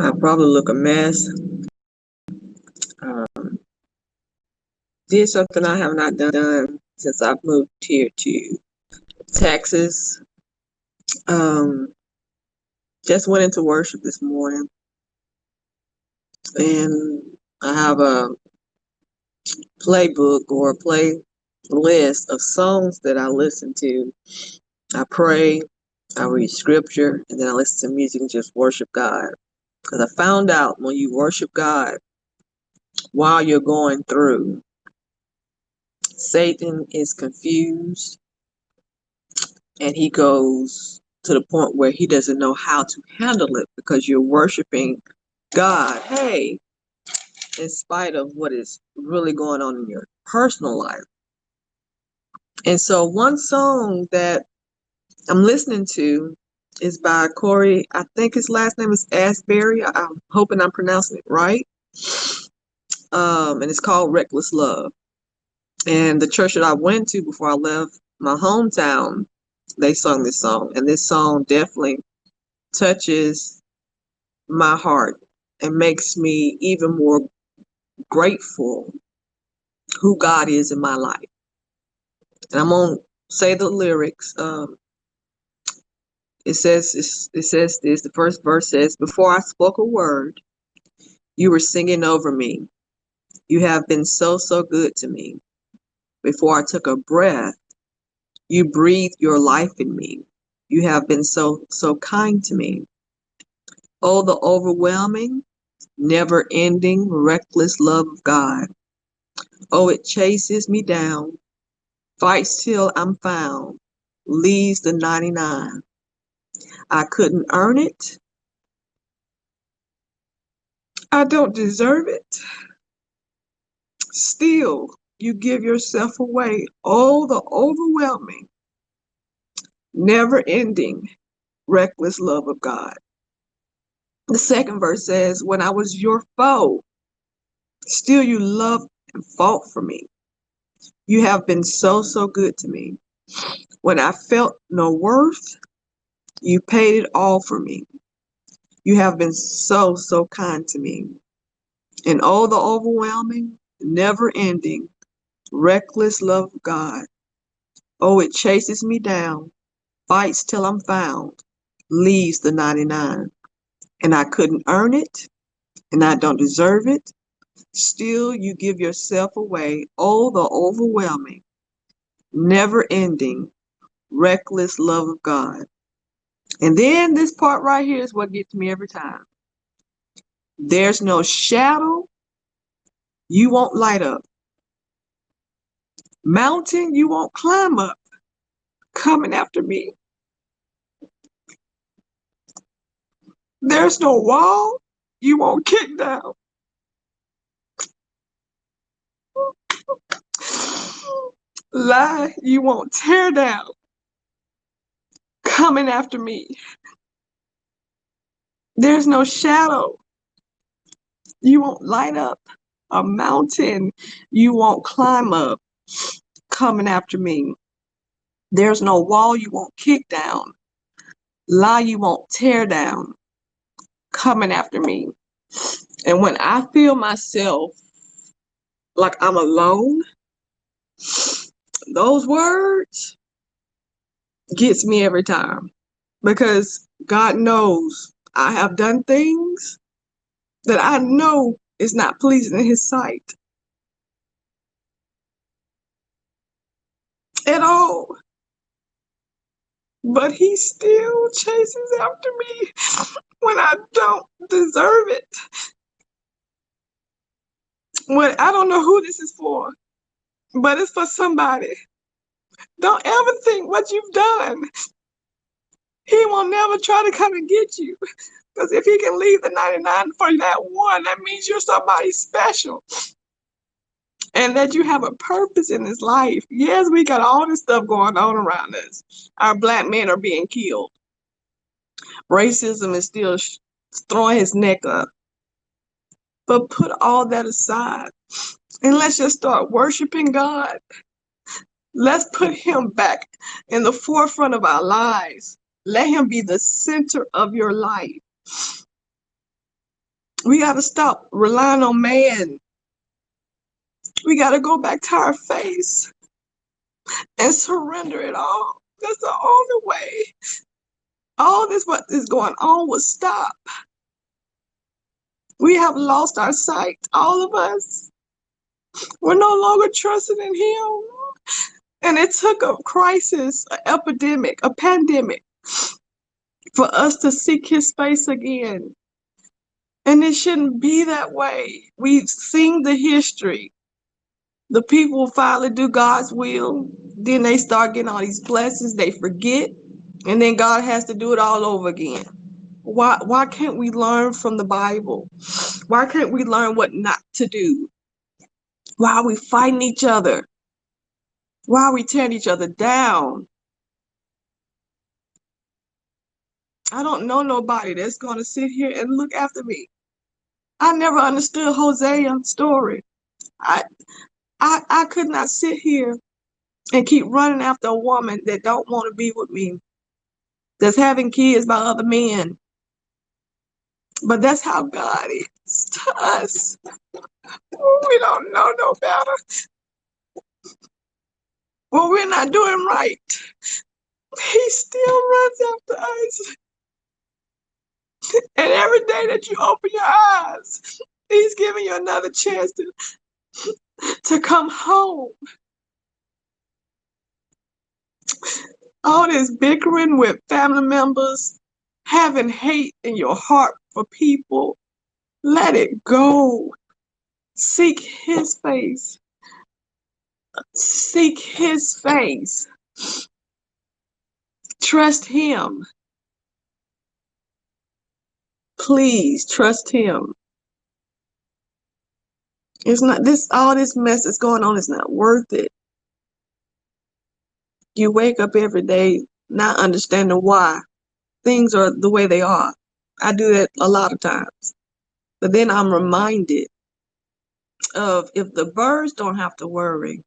I probably look a mess. Um, did something I have not done since I've moved here to Texas. Um, just went into worship this morning, and I have a playbook or a playlist of songs that I listen to. I pray, I read scripture, and then I listen to music and just worship God. Because I found out when you worship God while you're going through, Satan is confused and he goes to the point where he doesn't know how to handle it because you're worshiping God. Hey, in spite of what is really going on in your personal life. And so one song that I'm listening to is by Cory. I think his last name is Asbury. I'm hoping I'm pronouncing it right. And it's called Reckless Love. And the church that I went to before I left my hometown, they sung this song. And this song definitely touches my heart and makes me even more grateful who God is in my life. And I'm going to say the lyrics. It says this. The first verse says, "Before I spoke a word, you were singing over me. You have been so, so good to me. Before I took a breath, you breathed your life in me. You have been so, so kind to me. Oh, the overwhelming, never ending, reckless love of God. Oh, it chases me down, fights till I'm found, leaves the 99. I couldn't earn it. I don't deserve it. Still, you give yourself away. Oh, the overwhelming, never ending, reckless love of God." The second verse says, "When I was your foe, still you loved and fought for me. You have been so, so good to me. When I felt no worth, you paid it all for me. You have been so, so kind to me. And oh, the overwhelming, never ending, reckless love of God. Oh, it chases me down, fights till I'm found, leaves the 99. And I couldn't earn it, and I don't deserve it. Still, you give yourself away. Oh, the overwhelming, never ending, reckless love of God." And then this part right here is what gets me every time. "There's no shadow you won't light up. Mountain you won't climb up. Coming after me. There's no wall you won't kick down. Lie you won't tear down. Coming after me. There's no shadow you won't light up. A mountain you won't climb up. Coming after me. There's no wall you won't kick down. Lie you won't tear down. Coming after me." And when I feel myself like I'm alone, those words gets me every time because God knows I have done things that I know is not pleasing in his sight at all. But he still chases after me when I don't deserve it. When I don't know who this is for, but it's for somebody. Don't ever think what you've done. He will never try to come and get you. Because if he can leave the 99 for that one, that means you're somebody special. And that you have a purpose in this life. Yes, we got all this stuff going on around us. Our black men are being killed. Racism is still throwing his neck up. But put all that aside and let's just start worshiping God. Let's put him back in the forefront of our lives. Let him be the center of your life. We got to stop relying on man. We got to go back to our face and surrender it all. That's the only way all this what is going on will stop. We have lost our sight, all of us. We're no longer trusting in him. And it took a crisis, an epidemic, a pandemic for us to seek his face again. And it shouldn't be that way. We've seen the history. The people finally do God's will. Then they start getting all these blessings. They forget. And then God has to do it all over again. Why can't we learn from the Bible? Why can't we learn what not to do? Why are we fighting each other? Why are we tearing each other down? I don't know nobody that's going to sit here and look after me. I never understood Hosea's story. I, I could not sit here and keep running after a woman that don't want to be with me, that's having kids by other men. But that's how God is to us. We don't know no better. When we're not doing right, he still runs after us. And every day that you open your eyes, he's giving you another chance to come home. All this bickering with family members, having hate in your heart for people, let it go. Seek his face. Seek his face. Trust him. Please trust him. It's not this, all this mess that's going on is not worth it. You wake up every day not understanding why things are the way they are. I do that a lot of times. But then I'm reminded of, if the birds don't have to worry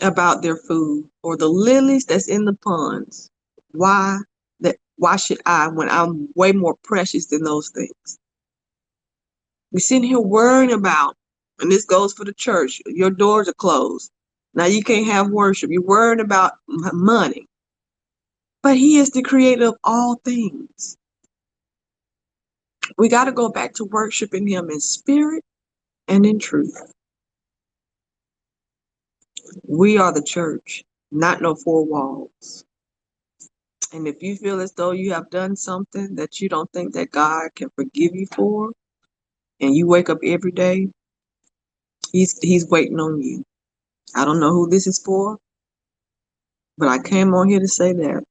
about their food, or the lilies that's in the ponds, why should I, when I'm way more precious than those things? We're sitting here worrying about, and this goes for the church, your doors are closed. Now you can't have worship. You're worrying about money. But he is the creator of all things. We got to go back to worshiping him in spirit and in truth. We are the church, not no four walls. And if you feel as though you have done something that you don't think that God can forgive you for, and you wake up every day, he's waiting on you. I don't know who this is for, but I came on here to say that.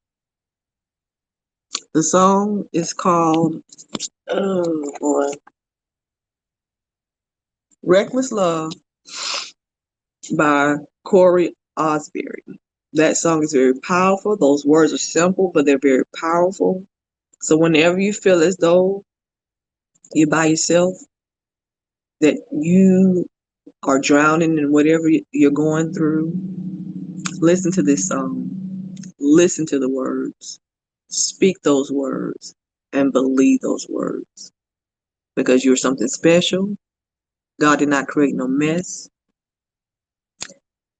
The song is called, oh boy, Reckless Love by Cory Asbury. That song is very powerful. Those words are simple, but they're very powerful. So whenever you feel as though you're by yourself, that you are drowning in whatever you're going through, listen to this song. Listen to the words. Speak those words and believe those words. Because you're something special. God did not create no mess.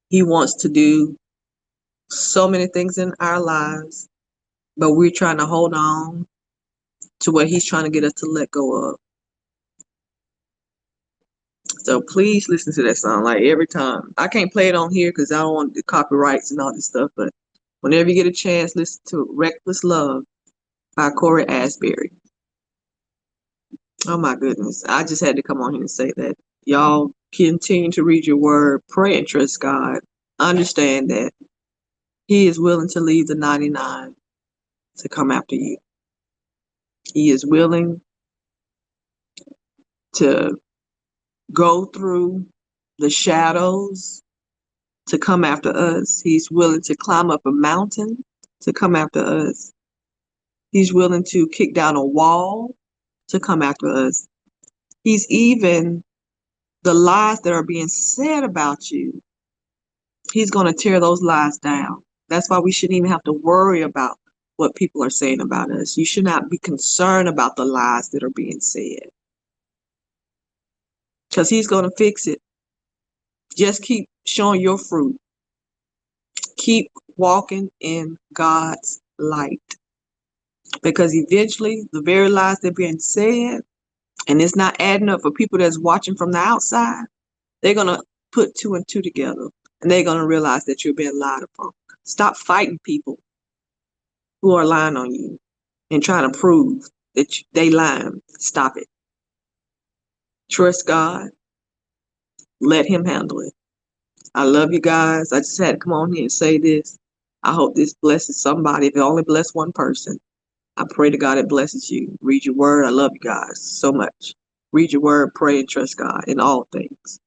He wants to do so many things in our lives, but we're trying to hold on to what he's trying to get us to let go of. So please listen to that song, like, every time. I can't play it on here because I don't want the copyrights and all this stuff, but whenever you get a chance, listen to Reckless Love by Cory Asbury. Oh my goodness. I just had to come on here and say that. Y'all continue to read your word, pray and trust God. Understand that he is willing to leave the 99 to come after you. He is willing to go through the shadows to come after us. He's willing to climb up a mountain to come after us. He's willing to kick down a wall to come after us. He's even the lies that are being said about you. He's going to tear those lies down. That's why we shouldn't even have to worry about what people are saying about us. You should not be concerned about the lies that are being said. because he's going to fix it. Just keep showing your fruit. Keep walking in God's light, because eventually the very lies that are being said, and it's not adding up for people that's watching from the outside, they're going to put two and two together, and they're going to realize that you're being lied upon. Stop fighting people who are lying on you and trying to prove that they lying. Stop it. Trust God. Let him handle it. I love you guys. I just had to come on here and say this. I hope this blesses somebody. If it only bless one person, I pray to God it blesses you. Read your word. I love you guys so much. Read your word, pray, and trust God in all things.